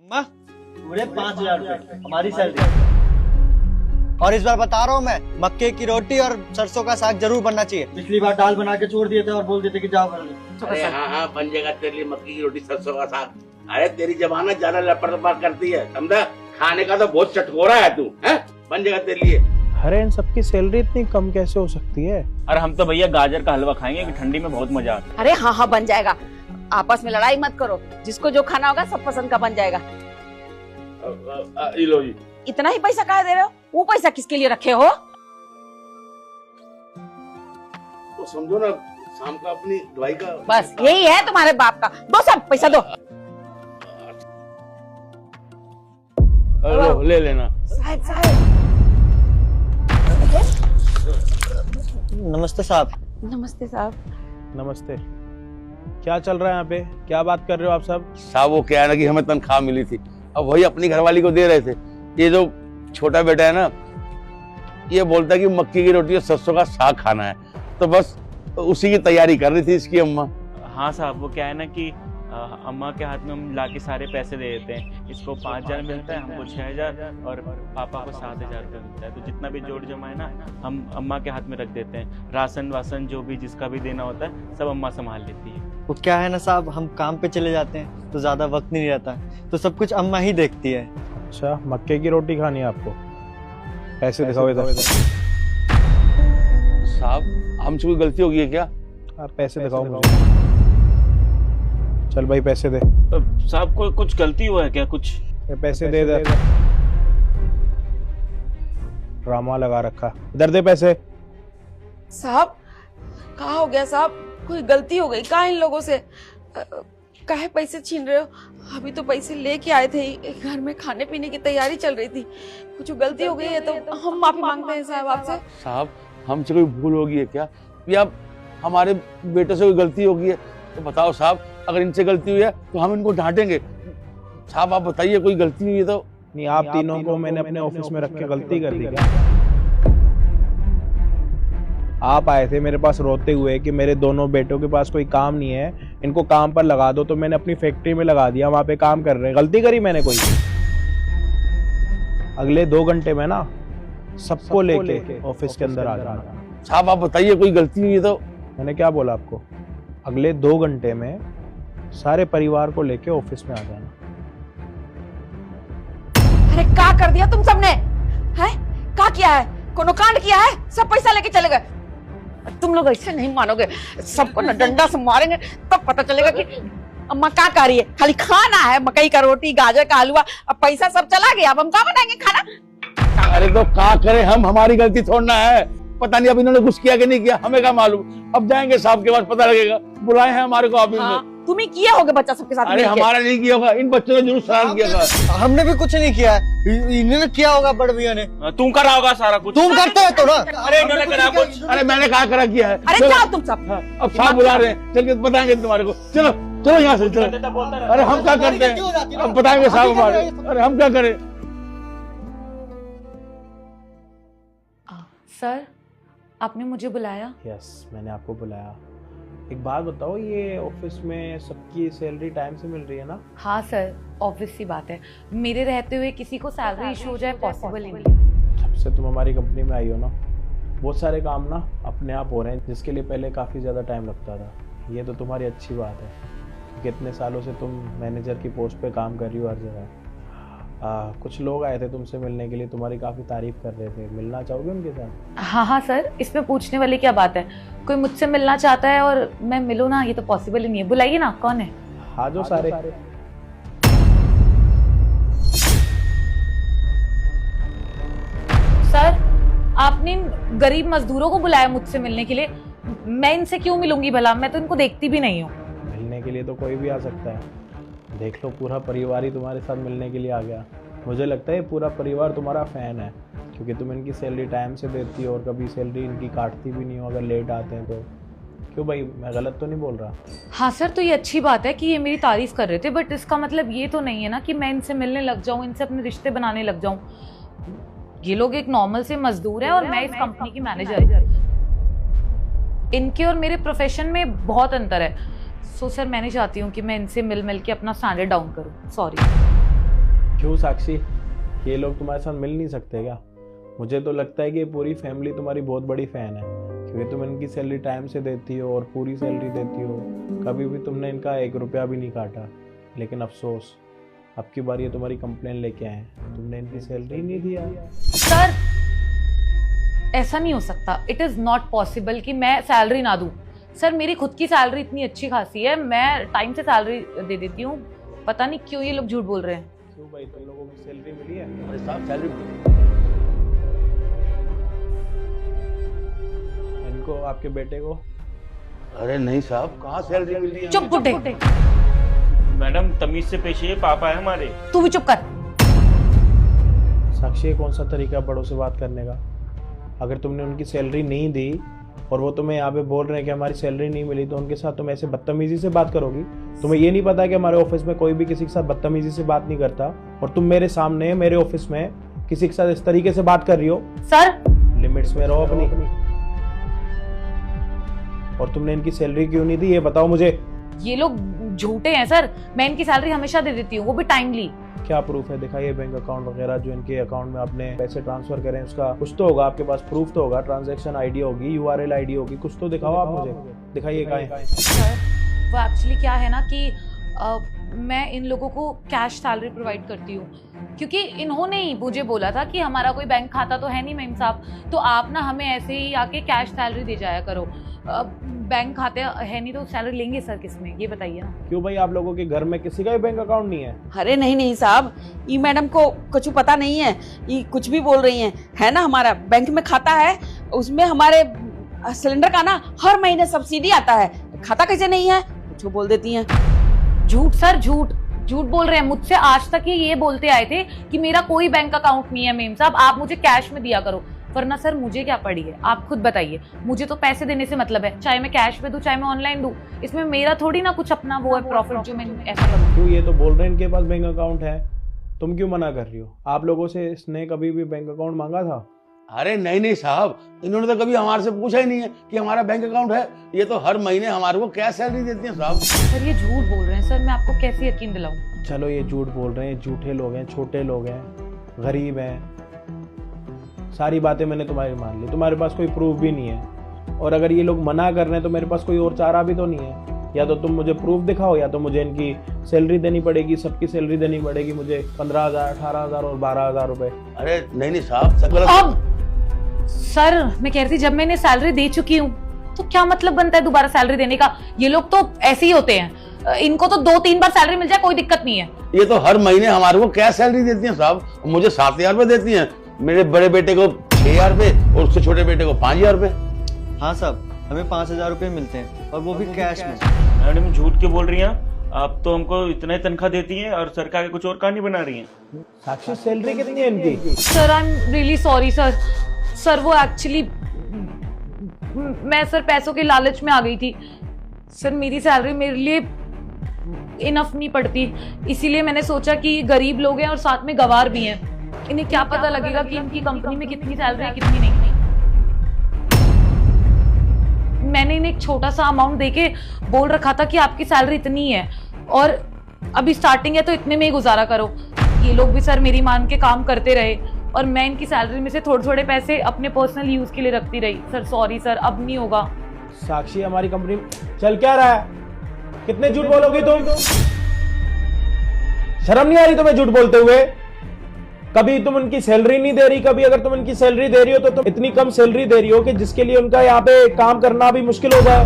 अम्मा पूरे 5,000 रुपए हमारी सैलरी। और इस बार बता रहा हूँ मैं, मक्के की रोटी और सरसों का साग जरूर बनना चाहिए। पिछली बार दाल बना के छोड़ दिए थे और बोल देते कि जाओ कर लो। अरे हाँ बन जाएगा तेरे लिए मक्की की रोटी सरसों का साग। अरे तेरी जबान ज्यादा लपड़ लपड़ करती है, समझा? खाने का तो बहुत चटकोरा है तू, हैं? बन जाएगा तेरे लिए। अरे इन सबकी सैलरी इतनी कम कैसे हो सकती है? अरे हम तो भैया गाजर का हलवा खाएंगे कि ठंडी में बहुत मजा आता है। अरे हाँ बन जाएगा, आपस में लड़ाई मत करो, जिसको जो खाना होगा सब पसंद का बन जाएगा। लो जी। इतना ही पैसा काहे दे रहे हो? वो पैसा किसके लिए रखे हो? तो समझो ना, शाम का अपनी दवाई का बस यही है तुम्हारे बाप का। दो सब पैसा दो। लो ले लेना। साहब साहब। नमस्ते साहब। नमस्ते साहब। नमस्ते। क्या चल रहा है यहाँ पे? क्या बात कर रहे हो आप सब? साहब वो क्या है ना कि हमें तनख्वाह मिली थी, अब वही अपनी घरवाली को दे रहे थे। ये जो छोटा बेटा है ना, ये बोलता है कि मक्की की रोटी और सरसों का साग खाना है, तो बस उसी की तैयारी कर रही थी इसकी अम्मा। हाँ साहब, वो क्या है ना कि अम्मा के हाथ में हम लाके सारे पैसे दे देते हैं। इसको 5,000 मिलता है, हमको 6,000 और पापा को 7,000 रुपये मिलता है। तो जितना भी जोड़ जमा है ना, हम अम्मा के हाथ में रख देते हैं। राशन वासन जो भी जिसका भी देना होता है सब अम्मा संभाल लेती है। वो क्या है ना साहब, हम काम पे चले जाते हैं तो ज्यादा वक्त नहीं रहता है, तो सब कुछ अम्मा ही देखती है। अच्छा, मक्के की रोटी खानी है आपको? पैसे दिखाओ इधर। साहब हमसे कोई गलती हो गई है क्या? आप पैसे दिखाओ मुझे। चल भाई पैसे दे। साहब को कुछ गलती हुआ है क्या? कुछ ये पैसे दे इधर। ड्रामा लगा रखा, इधर दे पैसे। साहब कहाँ हो गया साहब? कोई गलती हो गई कहाँ इन लोगों से? काहे पैसे छीन रहे हो? अभी तो पैसे लेके आए थे, घर में खाने पीने की तैयारी चल रही थी। कुछ गलती हो गई है तो हम माफी मांगते हैं साहब आपसे। साहब हमसे कोई भूल हो गई है क्या, या हमारे बेटे से कोई गलती हो गई है? तो बताओ साहब, अगर इनसे गलती हुई है तो हम इनको डांटेंगे। साहब आप बताइए, कोई गलती हुई है तो? नहीं, आप तीनों को मैंने अपने ऑफिस में रख के गलती कर दी क्या? आप आए थे मेरे पास रोते हुए कि मेरे दोनों बेटों के पास कोई काम नहीं है, इनको काम पर लगा दो। तो मैंने अपनी फैक्ट्री में लगा दिया, वहां पे काम कर रहे हैं। गलती करी मैंने कोई? अगले 2 घंटे में ना सबको लेके ऑफिस के अंदर आ जाना। साहब आप बताइए, कोई गलती हुई है तो? मैंने क्या बोला आपको? अगले 2 घंटे में सारे परिवार को लेके ऑफिस में आ जाना। अरे क्या कर दिया तुम सबने? हैं? क्या किया है? कोनो कांड किया है? सब पैसा लेके चले गए। तुम लोग ऐसे नहीं मानोगे, सबको न डंडा से मारेंगे तब पता चलेगा कि अम्मा क्या कर रही है। खाली खाना है, मकई का रोटी, गाजर का हलवा, अब पैसा सब चला गया, अब हम क्या बनाएंगे खाना? अरे तो क्या करें हम, हमारी गलती छोड़ना है। पता नहीं अब इन्होंने कुछ किया कि नहीं किया, हमें क्या मालूम। अब जाएंगे साहब के पास, पता लगेगा। बुलाए हैं हमारे को ऑफिस में। तुम ही किए होगे बच्चा सबके साथ। अरे हमारा नहीं किया होगा, इन बच्चों ने जरूर शरारत किया होगा। हमने भी कुछ नहीं किया है, इन्होंने किया होगा बड़ भैया ने। तुम करा होगा सारा कुछ। तुम करते हो तो ना। अरे इन्होंने करा कुछ। अरे मैंने कहा करा किया है। अरे जाओ तुम सब। अब साहब बुला रहे हैं, चल के बताएंगे तुम्हारे को। चलो चलो यहाँ से चलो। अरे हम क्या करते हैं, अब बताएंगे साहब हमारे। अरे हम क्या करें? सर आपने मुझे बुलाया? यस, मैंने आपको बुलाया। एक बात बताओ, ये ऑफिस में सबकी सैलरी टाइम से मिल रही है ना? हाँ सर, ऑब्वियस सी बात है, मेरे रहते हुए किसी को सैलरी इशू हो जाए पॉसिबल ही नहीं। जब से तुम हमारी कंपनी में आई हो ना, बहुत सारे काम ना अपने आप हो रहे हैं, जिसके लिए पहले काफ़ी ज़्यादा टाइम लगता था। ये तो तुम्हारी अच्छी बात है, कितने सालों से तुम मैनेजर की पोस्ट पे काम कर रही हो हर जगह। कुछ लोग आए थे तुमसे मिलने के लिए, तुम्हारी काफ़ी तारीफ कर रहे थे, मिलना चाहोगे उनके साथ? हाँ सर, इसमें पूछने वाली क्या बात है? कोई मुझसे मिलना चाहता है और मैं मिलूँ ना, ये तो पॉसिबल ही नहीं है। बुलाइए ना, कौन है? हाँ जो सारे। सर आपने इन गरीब मजदूरों को बुलाया मुझसे मिलने के लिए, मैं इनसे क्यों मिलूंगी भला? मैं तो इनको देखती भी नहीं हूँ। मिलने के लिए तो कोई भी आ सकता है, देख लो पूरा परिवार ही तुम्हारे साथ मिलने के लिए आ गया। मुझे लगता है पूरा परिवार तुम्हारा फ़ैन है, क्योंकि तुम इनकी सैलरी टाइम से देती हो और कभी सैलरी इनकी काटती भी नहीं हो अगर लेट आते हैं तो। क्यों भाई, मैं गलत तो नहीं बोल रहा? हाँ सर, तो ये अच्छी बात है कि ये मेरी तारीफ कर रहे थे, बट इसका मतलब ये तो नहीं है ना कि मैं इनसे मिलने लग जाऊँ, इनसे अपने रिश्ते बनाने लग जाऊँ। ये लोग एक नॉर्मल से मजदूर हैं और मैं इस कंपनी की मैनेजर हूँ। इनके और मेरे प्रोफेशन में बहुत अंतर है। सो सर मैंने चाहती हूँ कि मैं इनसे मिल के अपना स्टैंडर्ड डाउन करूँ। सॉरी। क्यों साक्षी, ये लोग तुम्हारे साथ मिल नहीं सकते क्या? मुझे तो लगता है कि ये पूरी फैमिली तुम्हारी बहुत बड़ी फैन है, क्योंकि तुम इनकी सैलरी टाइम से देती हो और पूरी सैलरी देती हो। कभी भी तुमने इनका 1 रुपया भी नहीं काटा। लेकिन अफसोस, अब की बार ये तुम्हारी कंप्लेन लेके आए, तुमने इनकी सैलरी नहीं दिया। सर ऐसा नहीं हो सकता, इट इज़ नॉट पॉसिबल कि मैं सैलरी ना दूं। सर मेरी खुद की सैलरी इतनी अच्छी खासी है, मैं टाइम से सैलरी दे देती हूँ। पता नहीं क्यों ये लोग झूठ बोल रहे हैं। क्यों भाई, तुम लोगों की सैलरी मिली है? अरे साहब सैलरी इनको, आपके बेटे को? अरे नहीं साहब, कहाँ सैलरी मिल रही है? चुप बुड्ढे, मैडम तमीज से पेश है, पापा है हमारे। तू भी चुप कर। साक्षी, कौन सा तरीका बड़ों से बात करने का? अगर तुमने उनकी सैलरी नहीं दी और वो तुम्हें यहाँ पे बोल रहे हैं कि हमारी सैलरी नहीं मिली, तो उनके साथ तुम ऐसे बदतमीजी से बात करोगी? तुम्हें ये नहीं पता कि हमारे ऑफिस में कोई भी किसी के साथ बदतमीजी से बात नहीं करता, और तुम मेरे सामने मेरे ऑफिस में किसी के साथ इस तरीके से बात कर रही हो? सर लिमिट्स में रहो अपनी। और तुमने इनकी सैलरी क्यों नहीं दी, ये बताओ मुझे। ये लोग झूठे हैं सर, मैं इनकी सैलरी हमेशा दे देती हूँ, वो भी टाइमली। क्या प्रूफ है? दिखाइए बैंक अकाउंट वगैरह, जो इनके अकाउंट में आपने पैसे ट्रांसफर करें, उसका कुछ तो होगा आपके पास, प्रूफ तो होगा, ट्रांजैक्शन आईडी होगी, URL आईडी होगी, कुछ तो दिखाओ आप मुझे। दिखाइए कहाँ है। सर वो एक्चुअली क्या है ना कि मैं इन लोगों को कैश सैलरी प्रोवाइड करती हूँ, क्योंकि इन्होंने ही मुझे बोला था कि हमारा कोई बैंक खाता तो है नहीं मेम साहब, तो आप ना हमें ऐसे ही आके कैश सैलरी दे जाया करो। बैंक खाते है नहीं तो सैलरी लेंगे सर किसमें, ये बताइए ना। क्यों भाई, आप लोगों के घर में किसी का भी बैंक अकाउंट नहीं है? अरे नहीं नहीं साहब, ये मैडम को कुछ पता नहीं है, ये कुछ भी बोल रही हैं। है ना, हमारा बैंक में खाता है, उसमें हमारे सिलेंडर का ना हर महीने सब्सिडी आता है। खाता कैसे नहीं है, कुछ बोल देती हैं। झूठ सर, झूठ बोल रहे हैं। मुझसे आज तक ये बोलते आए थे कि मेरा कोई बैंक अकाउंट नहीं है मेम साहब, आप मुझे कैश में दिया करो। वरना सर मुझे क्या पड़ी है, आप खुद बताइए। मुझे तो पैसे देने से मतलब है, चाहे मैं कैश में दूं चाहे मैं ऑनलाइन दूं, इसमें मेरा थोड़ी ना कुछ अपना वो है प्रॉफिट जो मैं ऐसा करूं। क्यों, ये तो बोल रहे हैं इनके पास बैंक अकाउंट है, तुम क्यों मना कर रही हो? आप लोगों से इसने कभी भी बैंक अकाउंट मांगा था? अरे नहीं साहब, इन्होंने तो कभी हमारे से पूछा ही नहीं है कि हमारा बैंक अकाउंट है। ये तो हर महीने हमारे को कैश सैलरी देती है साहब। सर ये झूठ बोल रहे हैं सर, मैं आपको कैसे यकीन दिलाऊं? चलो ये झूठ बोल रहे हैं, झूठे लोग हैं, छोटे लोग हैं, गरीब हैं, सारी बातें मैंने तुम्हारी मान ली। तुम्हारे पास कोई प्रूफ भी नहीं है, और अगर ये लोग मना कर रहे हैं तो मेरे पास कोई और चारा भी तो नहीं है। या तो तुम मुझे प्रूफ दिखाओ, या तो मुझे इनकी सैलरी देनी पड़ेगी, सबकी सैलरी देनी पड़ेगी मुझे 15,000, 18,000 और 12,000 रुपए। अरे नहीं साहब, सब गलत। अब सर मैं कह रही थी, जब मैंने सैलरी दे चुकी हूँ तो क्या मतलब बनता है दोबारा सैलरी देने का? ये लोग तो ऐसे ही होते हैं, इनको तो 2-3 बार सैलरी मिल जाए कोई दिक्कत नहीं है। ये तो हर महीने हमारे को कैश सैलरी देती है साहब। मुझे 7,000 रुपए देती है, मेरे बड़े बेटे को 6,000 रुपए और उससे छोटे बेटे को 5,000 रुपए। हाँ साहब, हमें 5,000 रुपए मिलते हैं, और वो भी कैश में। मैडम झूठ क्यों बोल रही हैं आप? तो हमको इतना ही तनख्वाह देती हैं और सरकार के कुछ और कहानी बना रही हैं। साक्षी, सैलरी कितनी है इनकी? Sir I am really sorry sir. Sir वो एक्चुअली मैं सर पैसों के लालच में आ गई थी सर, मेरी सैलरी मेरे लिए इनफ नहीं पड़ती, इसीलिए मैंने सोचा कि गरीब लोग हैं और साथ में गवार भी हैं, इन्हें क्या पता लगेगा कि इनकी कंपनी में कितनी सैलरी है कितनी नहीं। मैंने इन्हें एक छोटा सा अमाउंट देके बोल रखा था कि आपकी सैलरी इतनी है और अभी स्टार्टिंग है तो इतने में ही गुजारा करो। ये लोग भी सर मेरी मान के काम करते रहे और मैं इनकी सैलरी में से थोड़े थोड़े पैसे अपने पर्सनल यूज के लिए रखती रही। सर सॉरी सर, अब नहीं होगा। साक्षी, हमारी कंपनी चल क्या रहा है? कितने झूठ बोलोगी तुम? शर्म नहीं आ रही तुम्हें झूठ बोलते हुए? कभी तुम उनकी सैलरी नहीं दे रही, कभी अगर तुम उनकी सैलरी दे रही हो तो तुम इतनी कम सैलरी दे रही हो कि जिसके लिए उनका यहाँ पे काम करना भी मुश्किल हो जाए।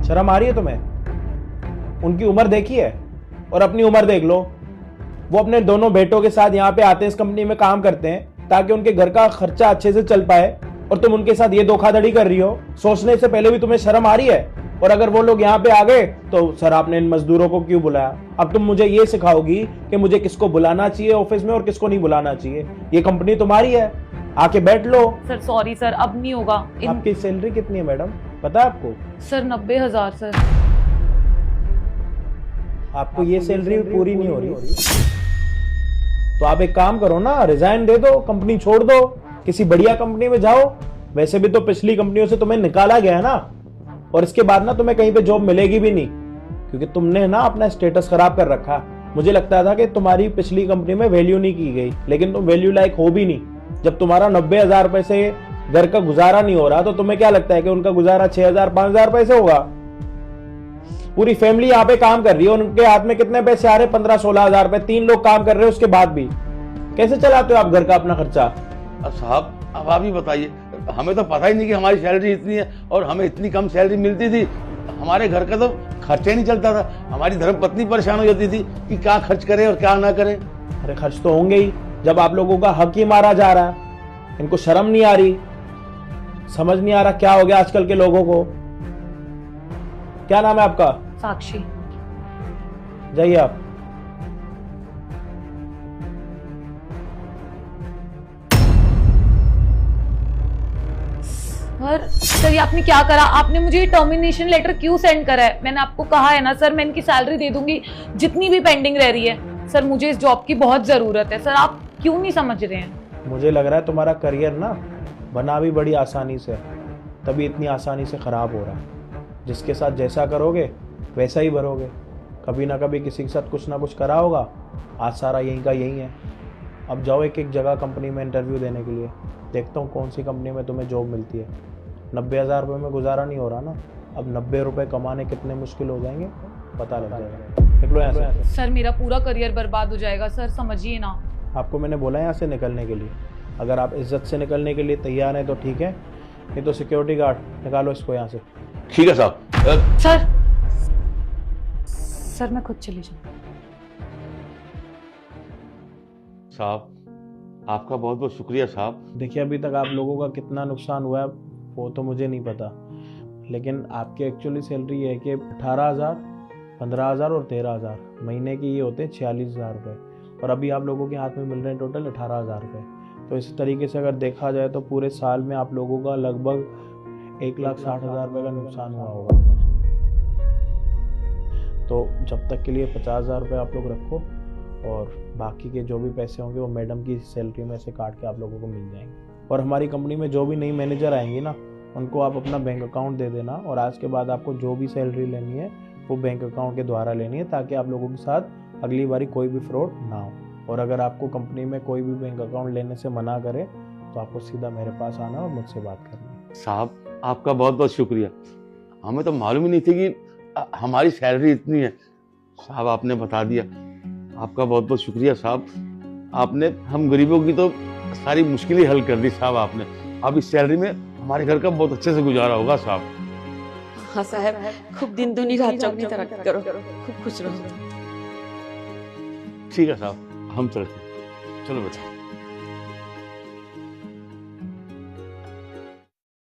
शर्म आ रही है तुम्हें? उनकी उम्र देखी है और अपनी उम्र देख लो। वो अपने दोनों बेटों के साथ यहाँ पे आते हैं, इस कंपनी में काम करते हैं ताकि उनके घर का खर्चा अच्छे से चल पाए, और तुम उनके साथ ये धोखाधड़ी कर रही हो। सोचने से पहले भी तुम्हें शर्म आ रही है? और अगर वो लोग यहाँ पे आ गए तो सर आपने इन मजदूरों को क्यों बुलाया? अब तुम मुझे ये सिखाओगी कि मुझे किसको बुलाना चाहिए ऑफिस में और किसको नहीं बुलाना चाहिए। ये कंपनी तुम्हारी है, आके बैठ लो। सर सॉरी सर, अब नहीं होगा। आपकी सैलरी कितनी है मैडम, पता है आपको? Sir 90,000 sir. आपको ये सैलरी पूरी नहीं हो रही तो आप एक काम करो ना, रिजाइन दे दो, कंपनी छोड़ दो, किसी बढ़िया कंपनी में जाओ। वैसे भी तो पिछली कंपनियों से तुम्हें निकाला गया है ना, और इसके बाद ना तुम्हें कहीं पे जॉब मिलेगी भी नहीं, क्योंकि तुमने ना अपना स्टेटस खराब कर रखा। मुझे लगता था कि तुम्हारी पिछली कंपनी में वैल्यू नहीं की गई, लेकिन तुम वैल्यू लायक हो भी नहीं। जब तुम्हारा 90,000 रुपए से घर का गुजारा नहीं हो रहा तो तुम्हें क्या लगता है कि उनका गुजारा 6,000 5,000 रुपए से होगा? पूरी फैमिली यहाँ पे काम कर रही है, उनके हाथ में कितने पैसे आ रहे? 15-16,000 रुपए, 3 लोग काम कर रहे हैं, उसके बाद भी कैसे चलाते हो आप घर का अपना खर्चा? अब साहब अब आप ही बताइए, हमें तो पता ही नहीं कि हमारी सैलरी इतनी है और हमें इतनी कम सैलरी मिलती थी। हमारे घर का तो खर्चा ही नहीं चलता था। हमारी धर्मपत्नी परेशान हो जाती थी कि क्या खर्च करें और क्या ना करें। अरे खर्च तो होंगे ही, जब आप लोगों का हक ही मारा जा रहा है। इनको शर्म नहीं आ रही, समझ नहीं आ रहा क्या हो गया आजकल के लोगों को। क्या नाम है आपका? साक्षी। जाइए आप। सर ये आपने क्या करा? आपने मुझे टर्मिनेशन लेटर क्यों सेंड करा है? मैंने आपको कहा है ना सर, मैं इनकी सैलरी दे दूंगी जितनी भी पेंडिंग रह रही है। सर मुझे इस जॉब की बहुत जरूरत है सर, आप क्यों नहीं समझ रहे हैं? मुझे लग रहा है तुम्हारा करियर ना बना भी बड़ी आसानी से, तभी इतनी आसानी से खराब हो रहा है। जिसके साथ जैसा करोगे वैसा ही भरोगे। कभी ना कभी किसी के साथ कुछ ना कुछ करा होगा, आज सारा यहीं का यहीं है। अब जाओ एक एक जगह कंपनी में इंटरव्यू देने के लिए, देखता हूँ कौन सी कंपनी में तुम्हें जॉब मिलती है। 90,000 रुपये में गुजारा नहीं हो रहा ना, अब 90 रुपये कमाने कितने मुश्किल हो जाएंगे पता लग जाएगा। निकलो यहाँ से। सर मेरा पूरा करियर बर्बाद हो जाएगा सर, समझिए ना। आपको मैंने बोला यहाँ से निकलने के लिए, अगर आप इज्जत से निकलने के लिए तैयार हैं तो ठीक है, नहीं तो सिक्योरिटी गार्ड निकालो इसको यहाँ से। ठीक है साहब। सर मैं खुद चली जाऊँ। साहब आपका बहुत बहुत शुक्रिया साहब। देखिए अभी तक आप लोगों का कितना नुकसान हुआ है वो तो मुझे नहीं पता, लेकिन आपकी एक्चुअली सैलरी ये है कि 18,000, 15,000 और 13,000 महीने की ये होते हैं 46,000 रुपये, और अभी आप लोगों के हाथ में मिल रहे हैं टोटल 18,000 रुपये। तो इस तरीके से अगर देखा जाए तो पूरे साल में आप लोगों का लगभग 1,60,000 रुपये का नुकसान हुआ होगा। तो जब तक के लिए 50,000 रुपये आप लोग रखो, और बाकी के जो भी पैसे होंगे वो मैडम की सैलरी में से काट के आप लोगों को मिल जाएंगे। और हमारी कंपनी में जो भी नई मैनेजर आएंगी ना, उनको आप अपना बैंक अकाउंट दे देना, और आज के बाद आपको जो भी सैलरी लेनी है वो बैंक अकाउंट के द्वारा लेनी है, ताकि आप लोगों के साथ अगली बारी कोई भी फ्रॉड ना हो। और अगर आपको कंपनी में कोई भी बैंक अकाउंट लेने से मना करे तो आपको सीधा मेरे पास आना और मुझसे बात करनी। साहब आपका बहुत बहुत शुक्रिया, हमें तो मालूम ही नहीं थी कि हमारी सैलरी इतनी है। साहब आपने बता दिया, आपका बहुत बहुत शुक्रिया साहब। आपने हम गरीबों की तो सारी मुश्किलें हल कर दी साहब आपने। अब इस सैलरी में हमारे घर का बहुत अच्छे से गुजारा होगा साहब। हाँ साहब, खूब दिन दूनी रात चौगनी तरक्की करो, खूब खुश रहो। ठीक है साहब, हम चलते हैं। चलो बेटा।